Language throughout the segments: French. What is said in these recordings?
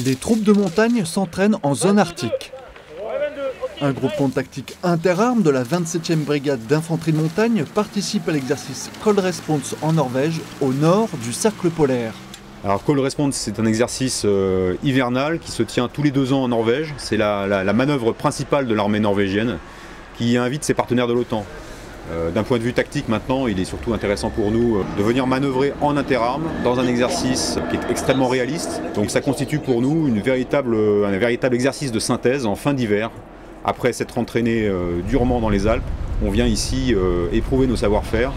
Les troupes de montagne s'entraînent en zone arctique. Un groupement tactique interarmes de la 27e brigade d'infanterie de montagne participe à l'exercice Cold Response en Norvège, au nord du cercle polaire. Alors Cold Response, c'est un exercice hivernal qui se tient tous les 2 ans en Norvège. C'est la manœuvre principale de l'armée norvégienne qui invite ses partenaires de l'OTAN. D'un point de vue tactique maintenant, il est surtout intéressant pour nous de venir manœuvrer en interarmes dans un exercice qui est extrêmement réaliste. Donc ça constitue pour nous un véritable exercice de synthèse en fin d'hiver. Après s'être entraîné durement dans les Alpes, on vient ici éprouver nos savoir-faire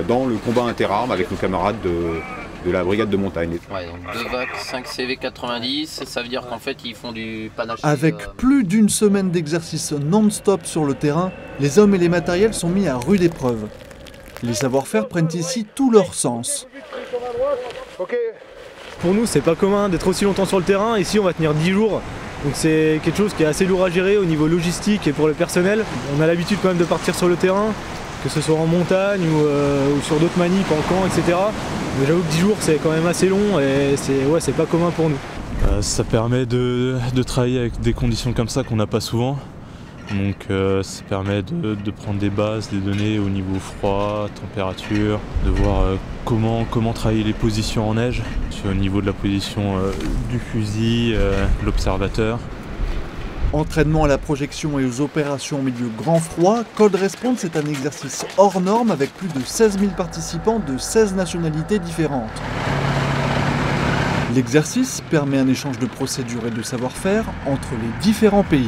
dans le combat interarmes avec nos camarades de la brigade de montagne. Ouais, donc 2 vagues, 5 CV 90, ça veut dire qu'en fait ils font du panache. Avec plus d'une semaine d'exercice non-stop sur le terrain, les hommes et les matériels sont mis à rude épreuve. Les savoir-faire prennent ici tout leur sens. Pour nous, c'est pas commun d'être aussi longtemps sur le terrain. Ici, on va tenir 10 jours. Donc c'est quelque chose qui est assez lourd à gérer au niveau logistique et pour le personnel. On a l'habitude quand même de partir sur le terrain, que ce soit en montagne ou sur d'autres manips, en camp, etc. Mais j'avoue que 10 jours c'est quand même assez long et c'est pas commun pour nous. Ça permet de travailler avec des conditions comme ça qu'on n'a pas souvent. Donc ça permet de prendre des bases, des données au niveau froid, température, de voir comment travailler les positions en neige, au niveau de la position du fusil, de l'observateur. Entraînement à la projection et aux opérations au milieu grand froid, Cold Response est un exercice hors norme avec plus de 16 000 participants de 16 nationalités différentes. L'exercice permet un échange de procédures et de savoir-faire entre les différents pays.